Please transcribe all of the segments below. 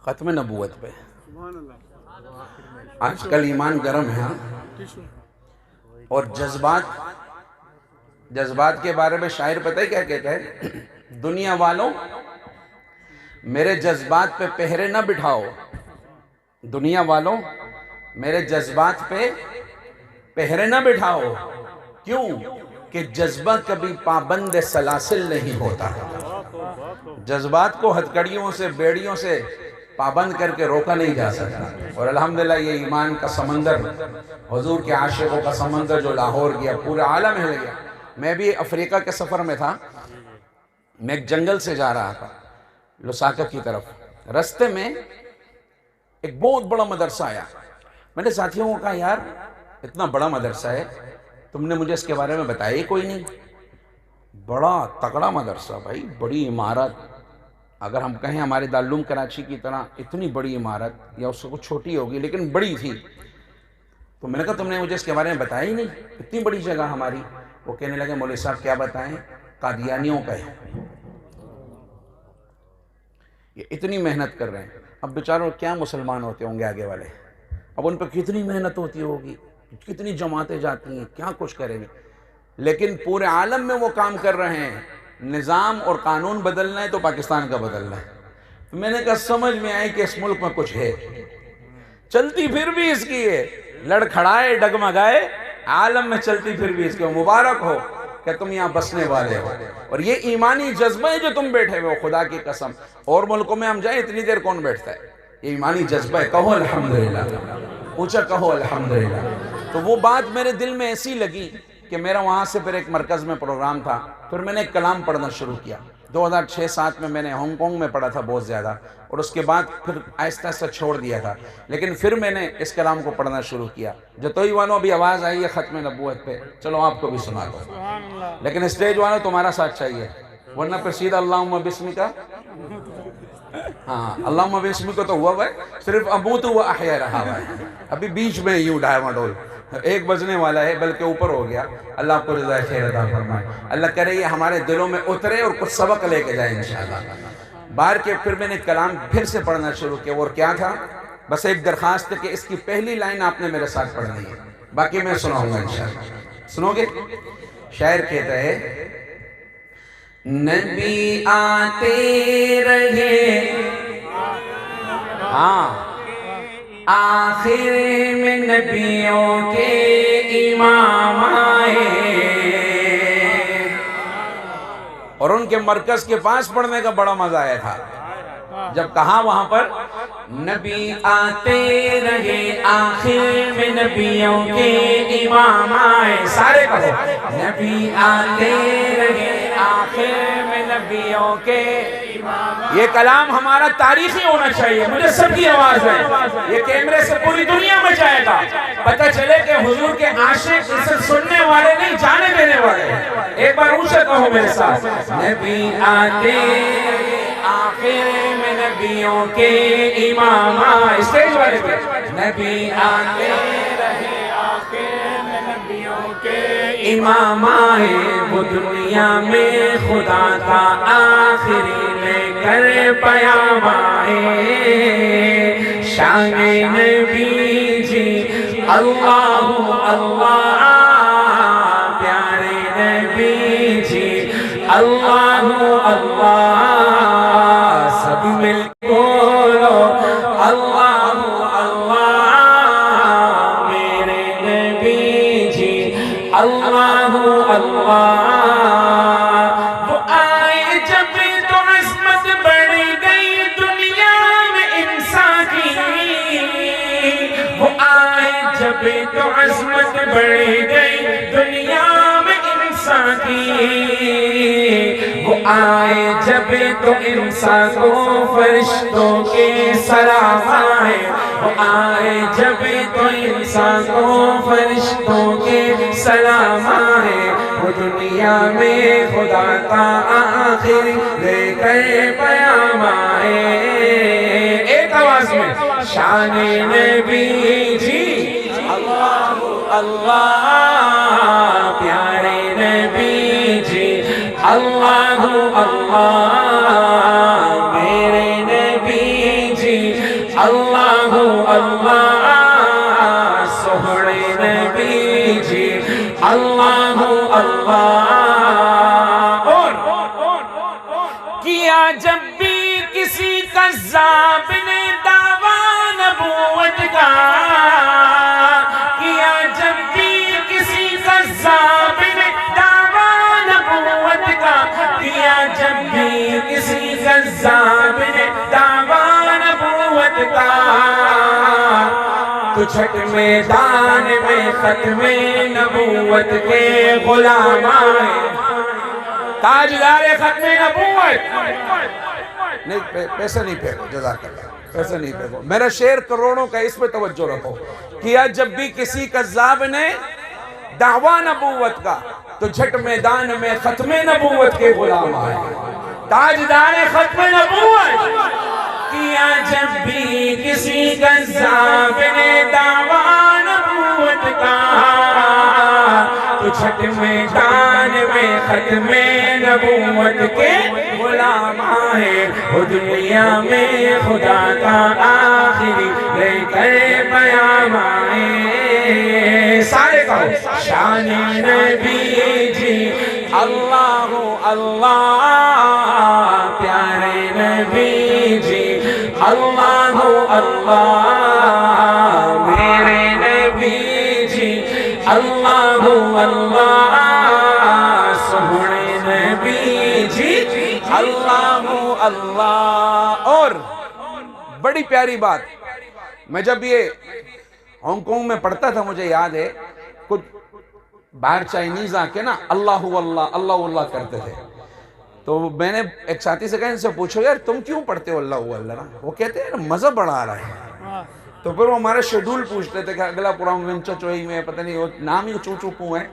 ختم نبوت پہ آج کل ایمان گرم ہے اور جذبات کے بارے میں شاعر پتہ ہے کیا کہتا ہے؟ دنیا والوں میرے جذبات پہ پہرے نہ بٹھاؤ، دنیا والوں میرے جذبات پہ پہرے نہ بٹھاؤ، کیوں کہ جذبہ کبھی پابند سلاسل نہیں ہوتا۔ جذبات کو ہتھکڑیوں سے بیڑیوں سے پابند کر کے روکا نہیں جا سکتا، اور الحمدللہ یہ ایمان کا سمندر، حضور کے عاشقوں کا سمندر جو لاہور گیا، پورا عالم ہل گیا۔ میں بھی افریقہ کے سفر میں تھا، میں ایک جنگل سے جا رہا تھا لساکا کی طرف، رستے میں ایک بہت بڑا مدرسہ آیا۔ میں نے ساتھیوں کو کہا یار اتنا بڑا مدرسہ ہے، تم نے مجھے اس کے بارے میں بتایا ہی کوئی نہیں۔ بڑا تگڑا مدرسہ بھائی، بڑی عمارت، اگر ہم کہیں ہمارے دارالعلوم کراچی کی طرح اتنی بڑی عمارت، یا اس سے کچھ چھوٹی ہوگی لیکن بڑی تھی۔ تو میں نے کہا تم نے مجھے اس کے بارے میں بتایا ہی نہیں، اتنی بڑی جگہ ہماری۔ وہ کہنے لگے مولوی صاحب کیا بتائیں، قادیانیوں کا ہے، یہ اتنی محنت کر رہے ہیں۔ اب بیچاروں کیا مسلمان ہوتے ہوں گے آگے والے، اب ان پہ کتنی محنت ہوتی ہوگی، کتنی جماعتیں جاتی ہیں، کیا کچھ کریں گے، لیکن پورے عالم میں وہ کام کر رہے ہیں۔ نظام اور قانون بدلنا ہے تو پاکستان کا بدلنا ہے۔ تو میں نے کہا سمجھ میں آئی کہ اس ملک میں کچھ ہے، چلتی پھر بھی اس کی ہے، لڑکھڑائے ڈگمگائے عالم میں چلتی پھر بھی اس کی، مبارک ہو کہ تم یہاں بسنے والے ہو، اور یہ ایمانی جذبہ ہے جو تم بیٹھے ہوئے ہو، خدا کی قسم اور ملکوں میں ہم جائیں اتنی دیر کون بیٹھتا ہے، یہ ایمانی جذبہ ہے۔ کہو الحمدللہ، اونچا کہو الحمدللہ۔ تو وہ بات میرے دل میں ایسی لگی کہ میرا وہاں سے پھر ایک مرکز میں پروگرام تھا، پھر میں نے ایک کلام پڑھنا شروع کیا۔ 2006-07 میں نے ہانگ کانگ میں پڑھا تھا بہت زیادہ، اور اس کے بعد پھر آہستہ آہستہ چھوڑ دیا تھا، لیکن پھر میں نے اس کلام کو پڑھنا شروع کیا۔ جتوئی والوں ابھی آواز آئی ہے ختم نبوت پہ، چلو آپ کو بھی سنا دو، لیکن اسٹیج والوں تمہارا ساتھ چاہیے، ورنہ پھر سیدھا اللہم بسمکا، ہاں اللہم بسمکا تو ہوا ہے، صرف اموت و احیا رہا ہوا ہے، ابھی بیچ میں یوں ڈھائیواں ڈول ایک بجنے والا ہے، بلکہ اوپر ہو گیا۔ اللہ آپ کو رضا خیر عطا فرمائے، اللہ کرے یہ ہمارے دلوں میں اترے اور کچھ سبق لے کے جائے انشاءاللہ۔ بار کے پھر میں نے کلام پھر سے پڑھنا شروع کیا، اور کیا تھا، بس ایک درخواست ہے کہ اس کی پہلی لائن آپ نے میرے ساتھ پڑھنی ہے، باقی میں سناؤں گا انشاءاللہ۔ سنو گے؟ شاعر کہتا ہے نبی آتے رہے، ہاں آخر میں نبیوں کے امام آئے، اور ان کے مرکز کے پاس پڑھنے کا بڑا مزہ آیا تھا جب کہا وہاں پر نبی آتے رہے آخر میں نبیوں کے امام آئے، سارے کہو نبی آتے رہے آخر میں نبیوں کے امام آئے۔ یہ کلام ہمارا تاریخی ہونا چاہیے، مجھے سب کی آواز ہے، یہ کیمرے سے پوری دنیا میں جائے گا، پتہ چلے کہ حضور کے عاشق اسے سننے والے نہیں جانے دینے والے ہیں۔ ایک بار اونچا کہو میرے ساتھ، نبی آتے آخر میں نبیوں کے امام آئے، اسٹیج والے پہ نبی آتے رہے آخر میں نبیوں کے امام آئے، وہ دنیا میں خدا کا آخری لے کر پیام آئے، شان نبی جی اللہ اللہ، پیارے نبی جی اللہ اللہ، سب مل بولو اللہ اللہ، میرے نبی جی اللہ اللہ۔ وہ آئے جب تو عظمت بڑھ گئی دنیا میں انسان کی، وہ آئے جب تو عظمت بڑھ گئی دنیا میں انسان کی، وہ آئے جب تو انسان کو فرشتوں کے سلام آئے، وہ آئے جب تو انسان کو فرشتوں کے سلام آئے، وہ دنیا میں خدا کا آخر لے کر پیام آئے، ایک آواز میں شان نبی جی اللہ اللہ، پیارے نبی جی اللہ اللہ، میرے نبی جی اللہ اللہ سوہنے نبی جی اللہ اللہ اور کیا جب بھی کسی کذاب نے دعویٰ نبوت کا کیا جب بھی کسی کذاب نے دعویٰ نبوت کا کیا جب بھی کسی کذاب نے دعویٰ نبوت کا تو چھٹ میدان میں ختم نبوت کے غلام آئے تاجدار ختم نبوت نہیں پیسے نہیں پھینکو جزاک اللہ پیسے نہیں پھینکو میرا شعر کروڑوں کا اس پہ توجہ رکھو کیا جب بھی کسی کذاب نے دعویٰ نبوت کا تو جھٹ میدان میں ختم نبوت کے غلام آئے تاجدار ختم نبوت کیا جب بھی کسی کذاب نے دعویٰ نبوت کا تو چھٹ میدان میں ختم نبوت کے غلام آئے وہ دنیا میں خدا کا آخری لے کر پیام آئے سارے کہو شان نبی جی اللہ اللہ پیارے نبی جی اللہ اللہ میرے نبی جی اللہ اللہ سوہنے نبی جی اللہ اللہ اور بڑی پیاری بات میں جب یہ ہانگ کانگ میں پڑھتا تھا مجھے یاد ہے کچھ باہر چائنیز آ کے نا اللہ اللہ اللہ اللہ کرتے تھے تو میں نے ایک ساتھی سے کہا ان سے پوچھو یار تم کیوں پڑھتے ہو اللہ اللہ نا وہ کہتے ہیں مزہ بڑا آ رہا ہے تو پھر وہ ہمارے شیڈول پوچھتے تھے کہ اگلا پروگرام ونچا چوئی میں پتہ نہیں وہ نام ہی چو چو پوں ہے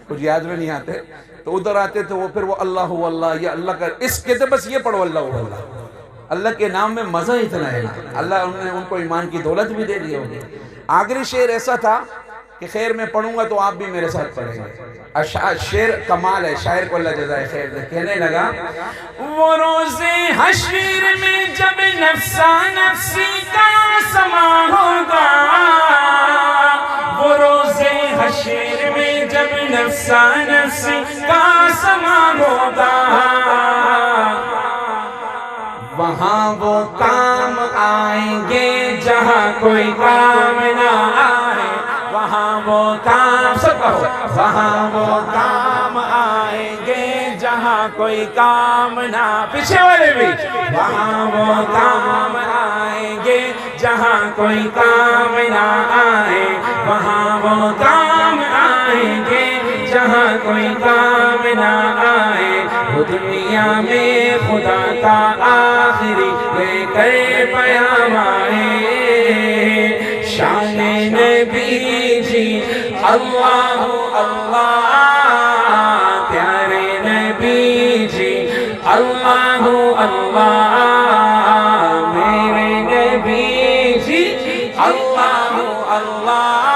کچھ یاد میں نہیں آتے تو ادھر آتے تھے وہ پھر وہ اللہ اللہ یا اللہ کا اس کہتے بس یہ پڑھو اللہ اللہ اللہ کے نام میں مزہ اتنا ہے اللہ نے ان کو ایمان کی دولت بھی دے دی ہوگی آخری شعر ایسا تھا کہ خیر میں پڑھوں گا تو آپ بھی میرے ساتھ پڑھیں گے شعر کمال ہے شاعر کو اللہ جزائے خیر دے کہنے لگا وہ روز حشر میں جب نفسا نفسی کا سما ہوگا وہ روز حشر میں جب نفسا نفسی کا سما ہوگا وہاں وہ کام آئیں گے جہاں کوئی کام نہ آئے وہاں وہ کام سب کہو وہاں وہ کام آئیں گے جہاں کوئی کام نہ پیچھے والے بھی وہاں وہ کام آئیں گے جہاں کوئی کام نہ آئے وہاں وہ کام آئیں گے جہاں کوئی کام نہ آئے وہ دنیا میں خدا کا آخری لے کر پیام آئے شان نبی جی اللہ اللہ پیارے نبی جی اللہ اللہ میرے نبی جی اللہ اللہ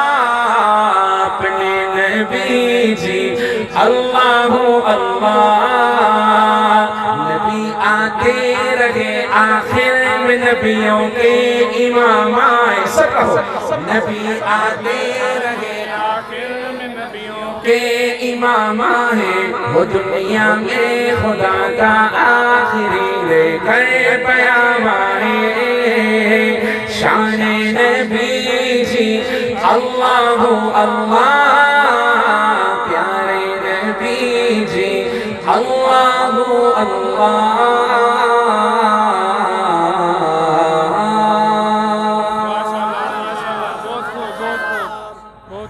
اپنے نبی جی اللہ اللہ نبی آتے رہے آخر میں نبیوں کے امام آئے سب کہو نبی آتے رہے آخر میں نبیوں کے امام آئے وہ دنیا میں خدا کا آخری لے کر پیام آئے شان نبی جی اللہ اللہ پیارے نبی جی اللہ اللہ